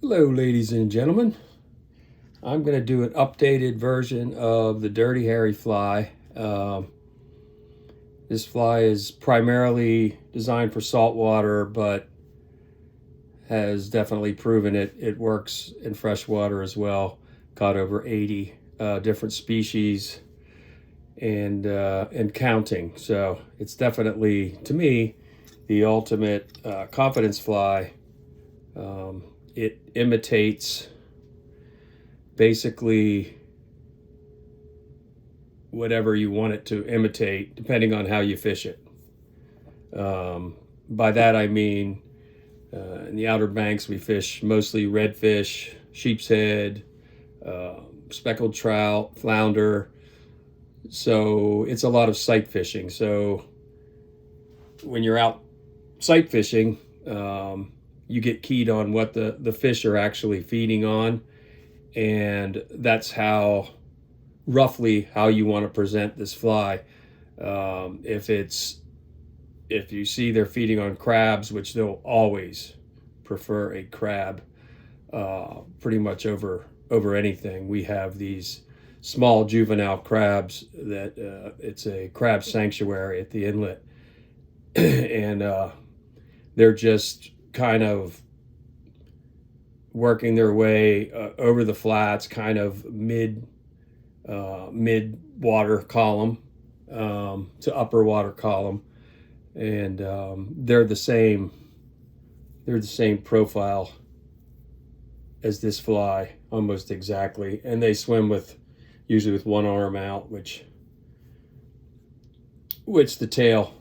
Hello, ladies and gentlemen. I'm going to do an updated version of the Dirty Harry fly. This fly is primarily designed for saltwater, but has definitely proven it works in freshwater as well. Caught over 80 different species and counting. So it's definitely, to me, the ultimate confidence fly. It imitates basically whatever you want it to imitate, depending on how you fish it. By that I mean, in the Outer Banks, we fish mostly redfish, sheep's head, speckled trout, flounder. So it's a lot of sight fishing. So when you're out sight fishing, you get keyed on what the fish are actually feeding on. And that's how, roughly, how you want to present this fly. If you see they're feeding on crabs, which they'll always prefer a crab, pretty much over anything. We have these small juvenile crabs that it's a crab sanctuary at the inlet, and they're just kind of working their way over the flats, kind of mid water column to upper water column, and they're the same profile as this fly, almost exactly, and they swim usually with one arm out, which the tail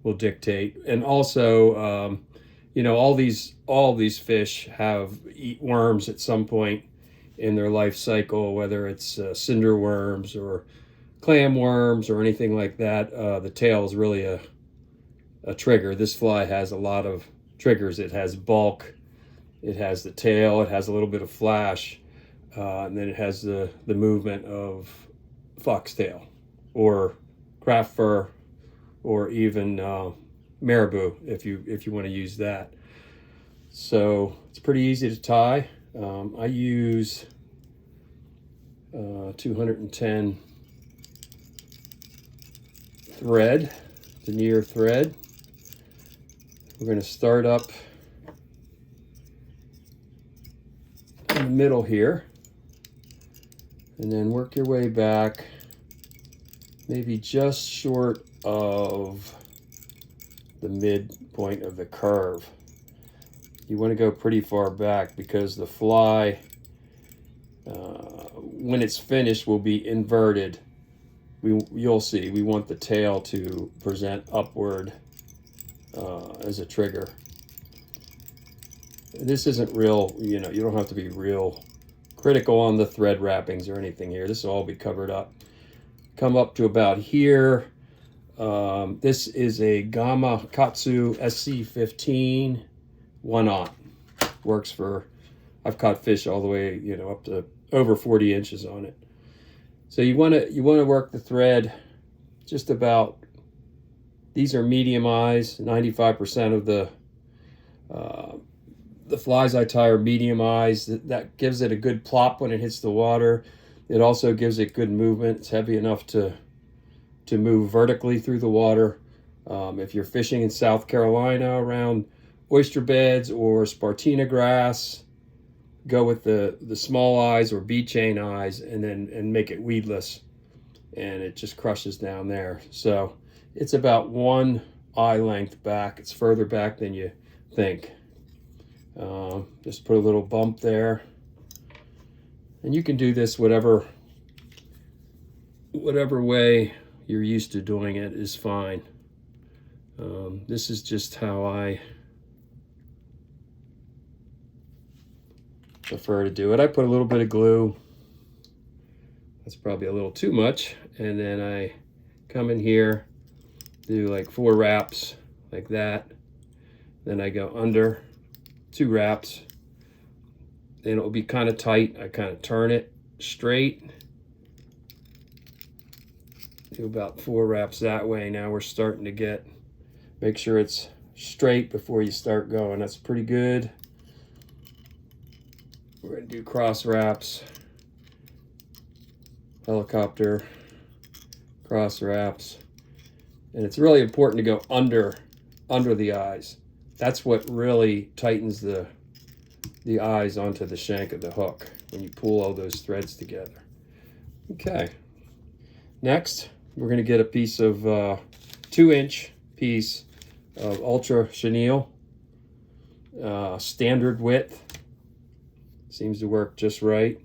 will dictate. And also, all these fish eat worms at some point in their life cycle, whether it's cinder worms or clam worms or anything like that. The tail is really a trigger. This fly has a lot of triggers. It has bulk, it has the tail, it has a little bit of flash, and then it has the movement of foxtail or craft fur, or even marabou if you want to use that. So it's pretty easy to tie. I use 210 thread, denier thread. We're going to start up in the middle here and then work your way back, maybe just short of the midpoint of the curve. You want to go pretty far back because the fly, when it's finished, will be inverted. You'll see, we want the tail to present upward as a trigger. This isn't real, you don't have to be real critical on the thread wrappings or anything here. This will all be covered up. Come up to about here. This is a Gamma Katsu SC15 1/0. Works for, I've caught fish all the way, up to over 40 inches on it. So you want to work the thread just about, these are medium eyes. 95% of the flies I tie are medium eyes. That gives it a good plop when it hits the water. It also gives it good movement. It's heavy enough to move vertically through the water. If you're fishing in South Carolina around oyster beds or Spartina grass, go with the small eyes or B-chain eyes, and make it weedless, and it just crushes down there. So it's about one eye length back. It's further back than you think. Just put a little bump there, and you can do this whatever way you're used to doing it is fine. This is just how I prefer to do it. I put a little bit of glue. That's probably a little too much. And then I come in here, do like 4 wraps like that. Then I go under 2 wraps. Then it will be kind of tight. I kind of turn it straight. Do about 4 wraps that way. Now we're starting to make sure it's straight before you start going. That's pretty good. We're going to do cross wraps, helicopter, cross wraps. And it's really important to go under the eyes. That's what really tightens the eyes onto the shank of the hook when you pull all those threads together. Okay. Next, we're going to get a piece of 2-inch piece of ultra chenille, standard width. Seems to work just right.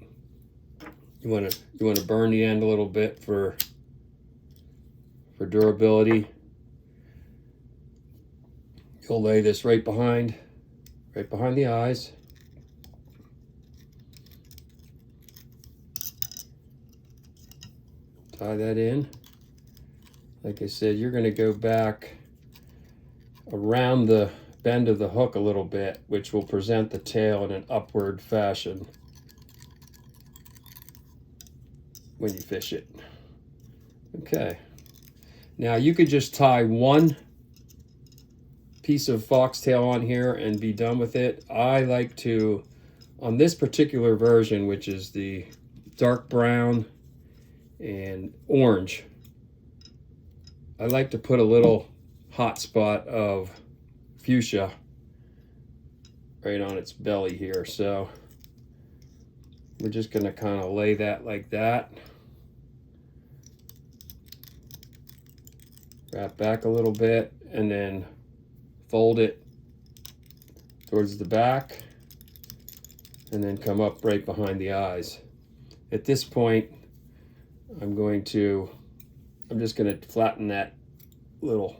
You want to burn the end a little bit for durability. You'll lay this right behind the eyes. Tie that in. Like I said, you're going to go back around the bend of the hook a little bit, which will present the tail in an upward fashion when you fish it. Okay. Now you could just tie one piece of foxtail on here and be done with it. I like to, on this particular version, which is the dark brown and orange, I like to put a little hot spot of fuchsia right on its belly here. So we're just going to kind of lay that like that. Wrap back a little bit and then fold it towards the back and then come up right behind the eyes. At this point, I'm just going to flatten that little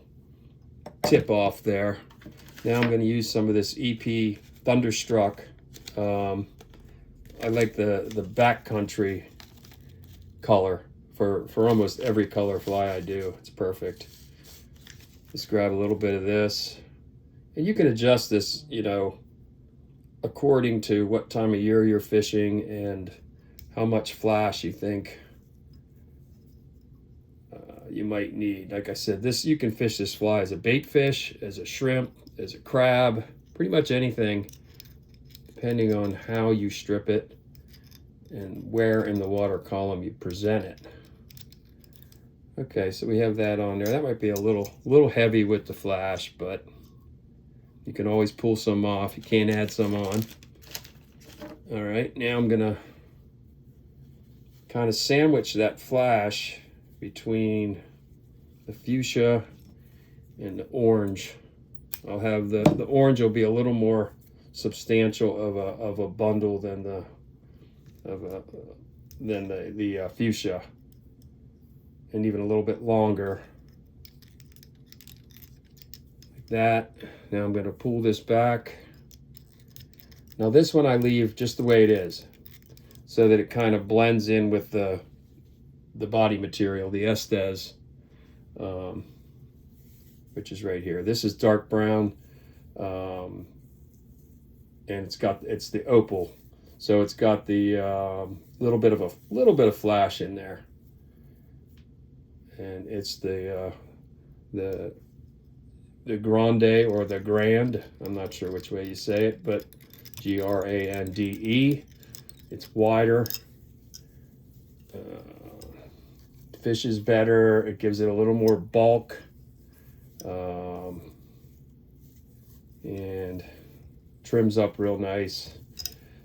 tip off there. Now I'm going to use some of this EP Thunderstruck. I like the backcountry color for almost every color fly I do. It's perfect. Just grab a little bit of this, and you can adjust this, according to what time of year you're fishing and how much flash you think you might need. Like I said, you can fish this fly as a bait fish, as a shrimp, as a crab, pretty much anything, depending on how you strip it and where in the water column you present it. Okay, so we have that on there. That might be a little heavy with the flash, but you can always pull some off. You can't add some on. All right, now I'm gonna kind of sandwich that flash between the fuchsia and the orange. I'll have the orange will be a little more substantial of a bundle than the fuchsia, and even a little bit longer like that. Now I'm going to pull this back. Now this one I leave just the way it is so that it kind of blends in with the body material, the Estes, which is right here. This is dark brown, and it's the opal, so it's got the little bit of flash in there, and it's the grande or the grand. I'm not sure which way you say it, but Grande. It's wider. Fishes better. It gives it a little more bulk, and trims up real nice.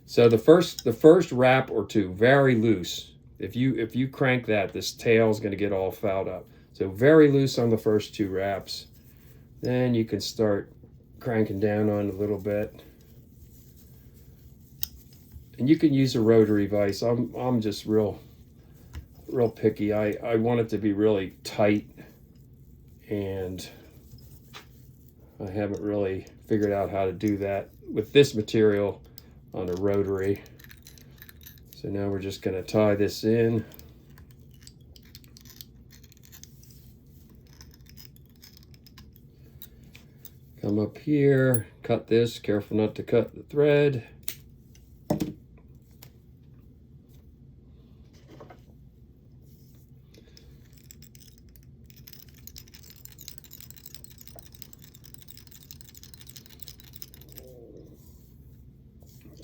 So the first wrap or two, very loose. If you crank that, this tail is going to get all fouled up. So very loose on the first 2 wraps. Then you can start cranking down on a little bit. And you can use a rotary vise. I'm just real picky. I want it to be really tight, and I haven't really figured out how to do that with this material on a rotary. So now we're just going to tie this in. Come up here, cut this, careful not to cut the thread.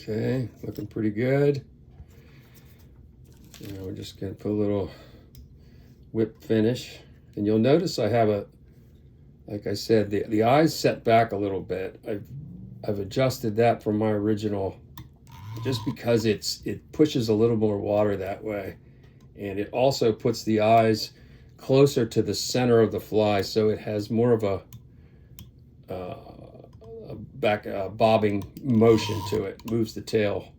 Okay, looking pretty good. Now we're just gonna put a little whip finish. And you'll notice I have like I said, the eyes set back a little bit. I've adjusted that from my original, just because it pushes a little more water that way. And it also puts the eyes closer to the center of the fly, so it has more of a bobbing motion to it. Moves the tail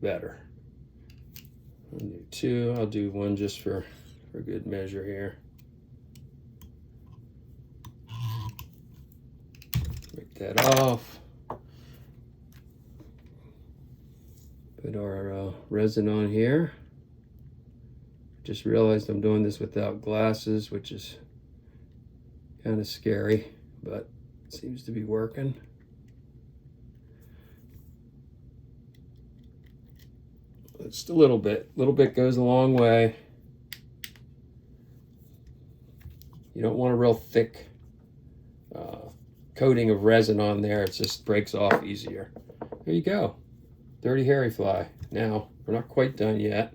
better. I'll do two. I'll do one just for good measure here. Break that off. Put our resin on here. Just realized I'm doing this without glasses, which is kind of scary, but it seems to be working. Just a little bit. A little bit goes a long way. You don't want a real thick coating of resin on there. It just breaks off easier. There you go. Dirty hairy fly. Now, we're not quite done yet.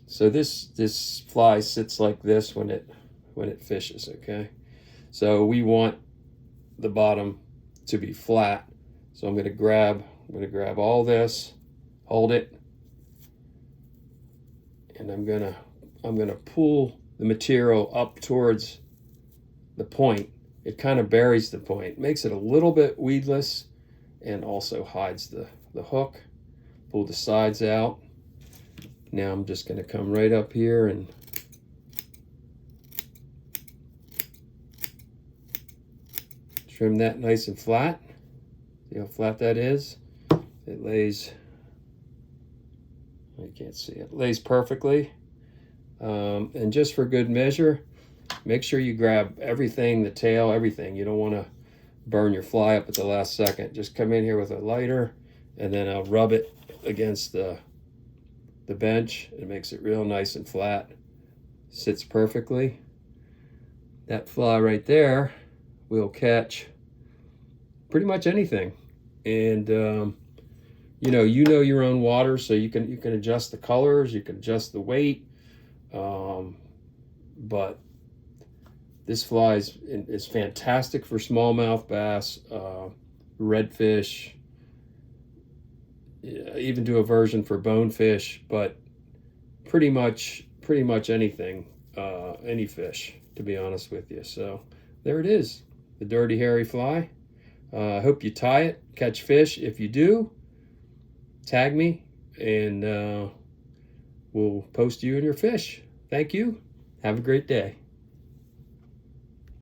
So this fly sits like this when it fishes, okay? So we want the bottom to be flat. So I'm gonna grab all this, hold it, and I'm gonna pull the material up towards the point. It kind of buries the point, makes it a little bit weedless, and also hides the hook. Pull the sides out. Now I'm just going to come right up here and trim that nice and flat. See how flat that is? It lays, you can't see it, lays perfectly. And just for good measure, make sure you grab everything, the tail, everything. You don't want to burn your fly up at the last second. Just come in here with a lighter, and then I'll rub it against the bench. It makes it real nice and flat. Sits perfectly. That fly right there will catch pretty much anything. And you know your own water, so you can adjust the colors, you can adjust the weight. But this fly is fantastic for smallmouth bass, redfish. Even do a version for bonefish, but pretty much anything, any fish, to be honest with you. So there it is, the dirty hairy fly. I hope you tie it, catch fish. If you do, tag me, and we'll post you and your fish. Thank you. Have a great day.